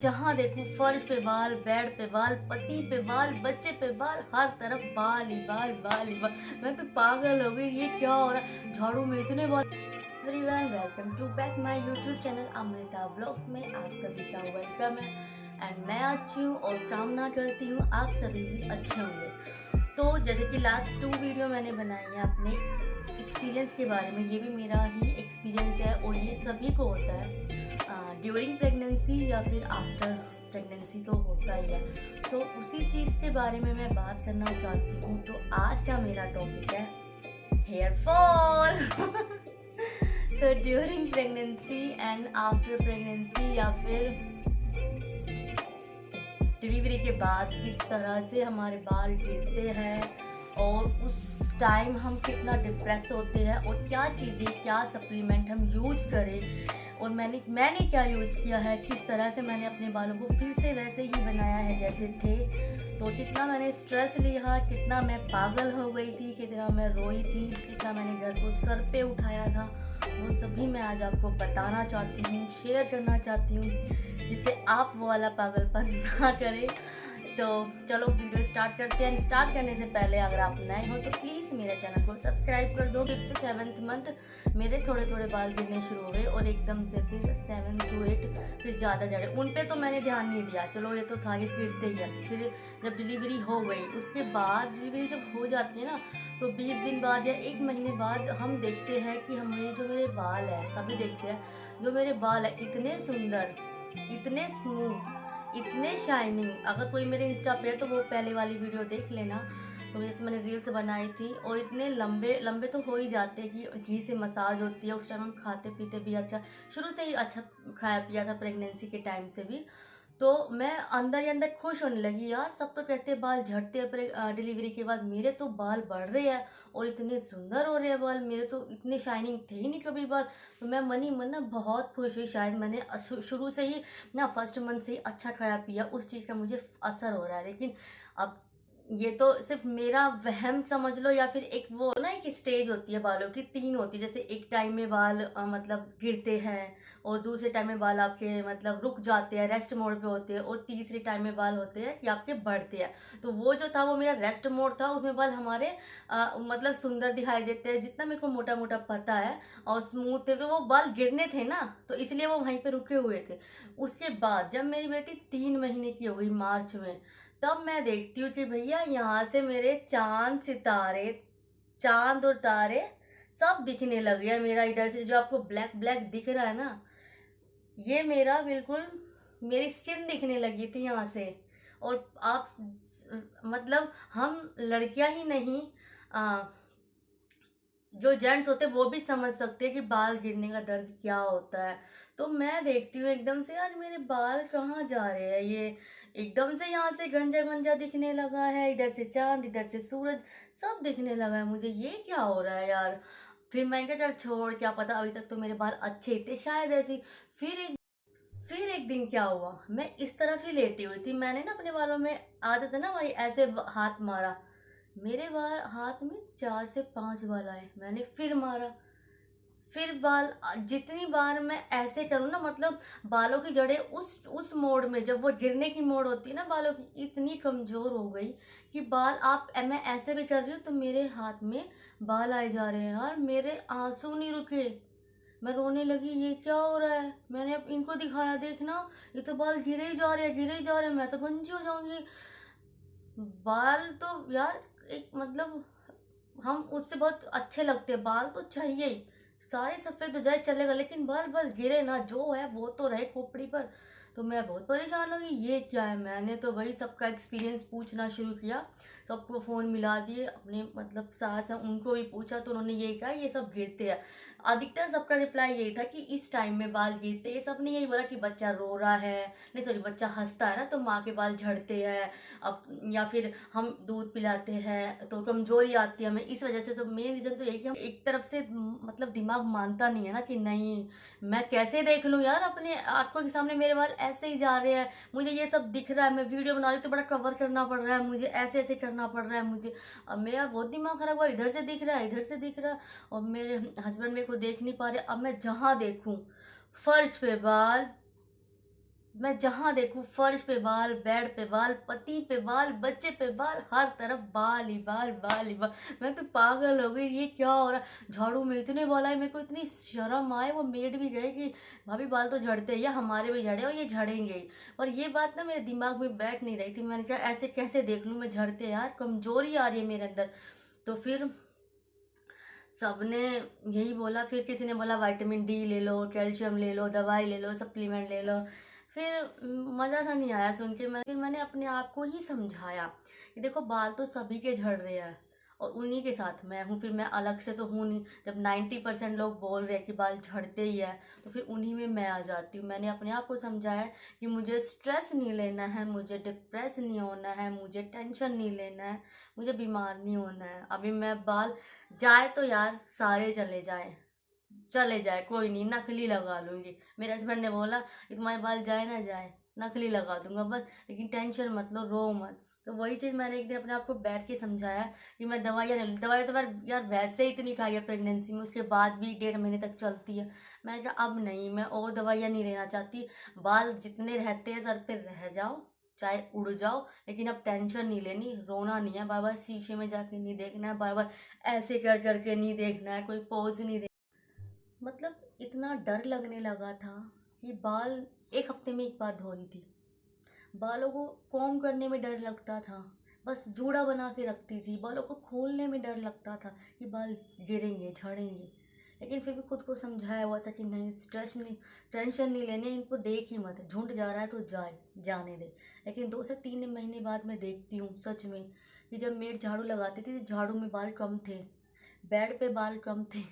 जहाँ देखूँ फर्श पे बाल, बेड पे बाल, पति पे बाल, बच्चे पे बाल, हर तरफ बाल ही बाल, बाल ही बाल। मैं तो पागल हो गई, ये क्या हो रहा है? झाड़ू में इतने बाल। Everyone, welcome to back my YouTube channel Amrita vlogs में आप सभी का वेलकम है। एंड मैं अच्छी हूँ और कामना करती हूँ आप सभी भी अच्छे होंगे। तो जैसे कि लास्ट 2 वीडियो मैंने बनाई है अपने एक्सपीरियंस के बारे में, ये भी मेरा ही एक्सपीरियंस है और ये सभी को होता है ड्यूरिंग प्रेगनेंसी या फिर आफ्टर प्रेगनेंसी, तो होता ही है। तो उसी चीज़ के बारे में मैं बात करना चाहती हूँ। तो आज का मेरा टॉपिक है हेयर फॉल। तो during pregnancy and after pregnancy या फिर डिलीवरी के बाद किस तरह से हमारे बाल गिरते हैं और उस टाइम हम कितना डिप्रेस होते हैं और क्या चीज़ें, क्या सप्लीमेंट हम यूज़ करें और मैंने क्या यूज़ किया है, किस तरह से मैंने अपने बालों को फिर से वैसे ही बनाया है जैसे थे। तो कितना मैंने स्ट्रेस लिया, कितना मैं पागल हो गई थी, कितना मैं रोई थी, कितना मैंने घर को सर पे उठाया था, वो सभी मैं आज आपको बताना चाहती हूँ, शेयर करना चाहती हूँ, जिससे आप वो वाला पागलपन ना करें। तो चलो वीडियो स्टार्ट करते हैं। स्टार्ट करने से पहले अगर आप नए हो तो प्लीज़ मेरे चैनल को सब्सक्राइब कर दो। 5th से 7th मंथ मेरे थोड़े थोड़े बाल गिरने शुरू हो गए और एकदम से फिर 7 to 8 फिर ज़्यादा झड़े। उन पे तो मैंने ध्यान नहीं दिया, चलो ये तो था, ये गिरते ही है। फिर जब डिलीवरी हो गई, उसके बाद डिलीवरी जब हो जाती है ना, तो 20 दिन बाद या 1 महीने बाद हम देखते हैं कि हमें जो मेरे बाल है, सभी देखते हैं जो मेरे बाल है इतने सुंदर, इतने स्मूथ, इतने शाइनिंग। अगर कोई मेरे इंस्टा पे है तो वो पहले वाली वीडियो देख लेना। तो जैसे मैंने रील्स बनाई थी और इतने लंबे लंबे तो हो ही जाते हैं कि घी से मसाज होती है। उस टाइम हम खाते पीते भी अच्छा, शुरू से ही अच्छा खाया पिया था, प्रेगनेंसी के टाइम से भी। तो मैं अंदर ही अंदर खुश होने लगी, यार सब तो कहते हैं बाल झड़ते हैं डिलीवरी के बाद, मेरे तो बाल बढ़ रहे हैं और इतने सुंदर हो रहे हैं बाल, मेरे तो इतने शाइनिंग थे ही नहीं कभी बाल। तो मैं मन ही मन ना बहुत खुश हुई। शायद मैंने शुरू से ही ना, फर्स्ट मंथ से ही अच्छा खाया पिया, उस चीज़ का मुझे असर हो रहा है। लेकिन अब ये तो सिर्फ मेरा वहम समझ लो, या फिर एक वो ना एक स्टेज होती है बालों की, 3 होती है। जैसे एक टाइम में बाल मतलब गिरते हैं और दूसरे टाइम में बाल आपके मतलब रुक जाते हैं, रेस्ट मोड पे होते हैं, और तीसरे टाइम में बाल होते हैं कि आपके बढ़ते हैं। तो वो जो था वो मेरा रेस्ट मोड था, उसमें बाल हमारे मतलब सुंदर दिखाई देते हैं, जितना मेरे को मोटा मोटा पता है, और स्मूथ थे। तो वो बाल गिरने थे ना, तो इसलिए वो वहीं पे रुके हुए थे। उसके बाद जब मेरी बेटी 3 महीने की हो गई मार्च में, तब मैं देखती हूँ कि भैया यहाँ से मेरे चांद सितारे, चांद और तारे सब दिखने लग गया। मेरा इधर से जो आपको ब्लैक ब्लैक दिख रहा है ना, ये मेरा बिल्कुल, मेरी स्किन दिखने लगी थी यहाँ से। और आप मतलब हम लड़कियां ही नहीं, जो जेंट्स होते हैं वो भी समझ सकते हैं कि बाल गिरने का दर्द क्या होता है। तो मैं देखती हूँ एकदम से, यार मेरे बाल कहाँ जा रहे हैं, ये एकदम से यहाँ से गंजा गंजा दिखने लगा है, इधर से चांद, इधर से सूरज, सब दिखने लगा है मुझे, ये क्या हो रहा है यार। फिर मैंने कहा चल छोड़, क्या पता, अभी तक तो मेरे बाल अच्छे ही थे शायद ऐसी। फिर एक दिन क्या हुआ, मैं इस तरफ ही लेटी हुई थी, मैंने ना अपने बालों में आदत है ना हमारी, ऐसे हाथ मारा, मेरे बाल हाथ में 4 से 5 बाल आए। मैंने फिर मारा, फिर बाल, जितनी बार मैं ऐसे करूँ ना, मतलब बालों की जड़ें उस मोड़ में, जब वो गिरने की मोड़ होती है ना बालों की, इतनी कमज़ोर हो गई कि बाल, आप मैं ऐसे भी कर रही हूँ तो मेरे हाथ में बाल आए जा रहे हैं। यार मेरे आंसू नहीं रुके, मैं रोने लगी, ये क्या हो रहा है। मैंने अब इनको दिखाया, देखना ये तो बाल गिरे ही जा रहे हैं, गिरे ही जा रहे हैं, मैं तो गंजी हो जाऊंगी। बाल तो यार एक मतलब, हम उससे बहुत अच्छे लगते हैं, बाल तो चाहिए ही, सारे सफ़ेद हो जाए चलेगा, लेकिन बाल बस गिरे ना, जो है वो तो रहे खोपड़ी पर। तो मैं बहुत परेशान हो गई, ये क्या है। मैंने तो वही सबका एक्सपीरियंस पूछना शुरू किया, सबको फ़ोन मिला दिए, अपने मतलब सास है उनको भी पूछा, तो उन्होंने यही कहा ये सब गिरते हैं। अधिकतर सबका रिप्लाई यही था कि इस टाइम में बाल गिरते हैं। सबने यही बोला कि बच्चा रो रहा है, नहीं सॉरी, बच्चा हंसता है ना तो माँ के बाल झड़ते हैं, अब या फिर हम दूध पिलाते हैं तो कमजोरी आती है हमें, इस वजह से। तो मेन रीज़न तो यही कि हम एक तरफ से मतलब दिमाग मानता नहीं है ना, कि नहीं मैं कैसे देख लूँ यार, अपने आंखों के सामने मेरे बाल ऐसे ही जा रहे हैं, मुझे ये सब दिख रहा है, मैं वीडियो बना रही हूँ तो बड़ा कवर करना पड़ रहा है मुझे, ऐसे ऐसे करना पड़ रहा है मुझे। अब मेरा बहुत दिमाग खराब हुआ, इधर से दिख रहा है, इधर से दिख रहा है, और मेरे हस्बैंड मेरे को देख नहीं पा रहे। अब मैं जहाँ देखूँ फर्श पे बाल, मैं जहाँ देखूँ फर्श पे बाल, बेड पे बाल, पति पे बाल, बच्चे पे बाल, हर तरफ बाल ही बाल, बाल ही बाल। मैं तो पागल हो गई, ये क्या हो रहा है। झाड़ू में इतने बाल आए, मेरे को इतनी शर्म आए। वो मेड भी गए कि भाभी बाल तो झड़ते हैं, या हमारे भी झड़े और ये झड़ेंगे ही। और ये बात ना मेरे दिमाग में बैठ नहीं रही थी। मैंने कहा ऐसे कैसे देख लूँ मैं झड़ते, यार कमजोरी आ रही है मेरे अंदर। तो फिर सबने यही बोला, फिर किसी ने बोला विटामिन डी ले लो, कैल्शियम ले लो, दवाई ले लो, सप्लीमेंट ले लो। फिर मज़ा सा नहीं आया सुन के। फिर मैंने अपने आप को ही समझाया कि देखो बाल तो सभी के झड़ रहे हैं और उन्हीं के साथ मैं हूँ। फिर मैं अलग से तो हूँ नहीं। जब 90% लोग बोल रहे हैं कि बाल झड़ते ही है, तो फिर उन्हीं में मैं आ जाती हूँ। मैंने अपने आप को समझाया कि मुझे स्ट्रेस नहीं लेना है, मुझे डिप्रेस नहीं होना है, मुझे टेंशन नहीं लेना है, मुझे बीमार नहीं होना है। अभी मैं बाल जाए तो यार सारे चले जाए, चले जाए कोई नहीं, नकली लगा लूँगी। मेरे हस्बैंड ने बोला कि तुम्हारे बाल जाए ना जाए, नकली लगा दूंगा बस, लेकिन टेंशन मत लो, रो मत। तो वही चीज़ मैंने एक दिन अपने आप को बैठ के समझाया कि मैं दवाइयाँ नहीं लूँ। दवाई तो मैं यार वैसे ही इतनी खाई है प्रेगनेंसी में, उसके बाद भी 1.5 महीने तक चलती है। मैंने कहा अब नहीं, मैं और दवाइयाँ नहीं लेना चाहती। बाल जितने रहते हैं सर पे रह जाओ, चाहे उड़ जाओ, लेकिन अब टेंशन नहीं लेनी, रोना नहीं है, बार बार शीशे में जाके नहीं देखना है, बार बार ऐसे कर करके नहीं देखना है, कोई पोज नहीं। मतलब इतना डर लगने लगा था कि बाल एक हफ्ते में एक बार धो रही थी। बालों को कॉम्ब करने में डर लगता था, बस जूड़ा बना के रखती थी। बालों को खोलने में डर लगता था कि बाल गिरेंगे, झड़ेंगे। लेकिन फिर भी खुद को समझाया हुआ था कि नहीं, स्ट्रेस नहीं, टेंशन नहीं लेने, इनको देख ही मत, झुंड जा रहा है तो जाए, जाने दे। लेकिन 2 से 3 महीने बाद मैं देखती हूँ सच में कि जब मेड झाड़ू लगाती थी, झाड़ू में बाल कम थे, बेड पे बाल कम थे,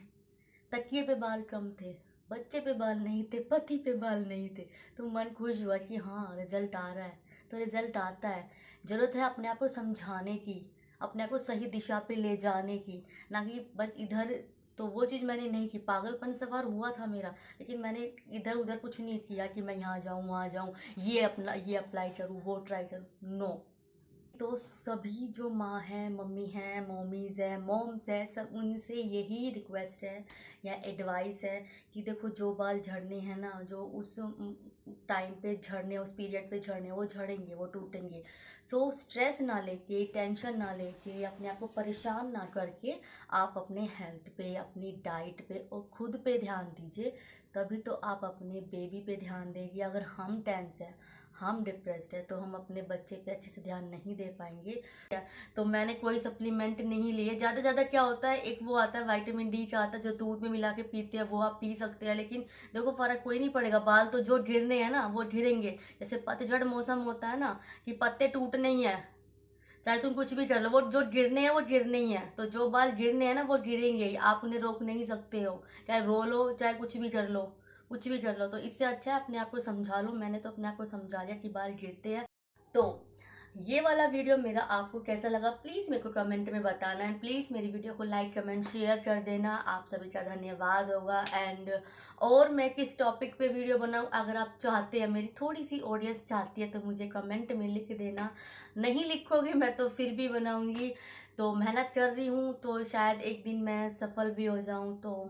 तकिए पे बाल कम थे, बच्चे पे बाल नहीं थे, पति पे बाल नहीं थे। तो मन खुश हुआ कि हाँ रिजल्ट आ रहा है। तो रिजल्ट आता है, ज़रूरत है अपने आप को समझाने की, अपने आप को सही दिशा पे ले जाने की, ना कि बस इधर। तो वो चीज़ मैंने नहीं की, पागलपन सवार हुआ था मेरा, लेकिन मैंने इधर उधर कुछ नहीं किया कि मैं यहाँ जाऊँ वहाँ जाऊँ, ये अप्लाई करूँ, वो ट्राई करूँ, नो। तो सभी जो माँ हैं, मम्मी हैं, मॉमीज़ हैं, मॉम्स हैं, सब उनसे यही रिक्वेस्ट है या एडवाइस है कि देखो जो बाल झड़ने हैं ना, जो उस टाइम पे झड़ने, उस पीरियड पे झड़ने, वो झड़ेंगे, वो टूटेंगे। सो स्ट्रेस ना लेके, टेंशन ना लेके, अपने आप को परेशान ना करके, आप अपने हेल्थ पे, अपनी डाइट पे और खुद पे ध्यान दीजिए। तभी तो आप अपने बेबी पे ध्यान देंगे। अगर हम टेंस हैं, हम डिप्रेस्ड है, तो हम अपने बच्चे पे अच्छे से ध्यान नहीं दे पाएंगे। तो मैंने कोई सप्लीमेंट नहीं लिए। ज़्यादा ज़्यादा क्या होता है, एक वो आता है विटामिन डी का आता है जो दूध में मिला के पीते हैं, वो आप पी सकते हैं, लेकिन देखो फ़र्क कोई नहीं पड़ेगा। बाल तो जो गिरने हैं ना वो गिरेंगे। जैसे पतझड़ मौसम होता है ना कि पत्ते टूटने ही है, चाहे तुम कुछ भी कर लो, वो जो गिरने हैं वो गिरने ही है। तो जो बाल गिरने हैं ना वो गिरेंगे ही, आप उन्हें रोक नहीं सकते हो। चाहे रो लो, चाहे कुछ भी कर लो, कुछ भी कर लो। तो इससे अच्छा है अपने आप को समझा लो। मैंने तो अपने आप को समझा लिया कि बाल गिरते हैं। तो ये वाला वीडियो मेरा आपको कैसा लगा प्लीज़ मेरे को कमेंट में बताना है। प्लीज़ मेरी वीडियो को लाइक कमेंट शेयर कर देना, आप सभी का धन्यवाद होगा। एंड और मैं किस टॉपिक पे वीडियो बनाऊं, अगर आप चाहते हैं, मेरी थोड़ी सी ऑडियंस चाहती है, तो मुझे कमेंट में लिख देना। नहीं लिखोगे मैं तो फिर भी बनाऊंगी। तो मेहनत कर रही हूँ, तो शायद एक दिन मैं सफल भी हो जाऊँ। तो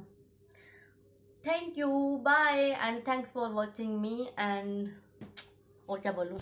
thank you, bye and thanks for watching me. And और क्या बोलूँ।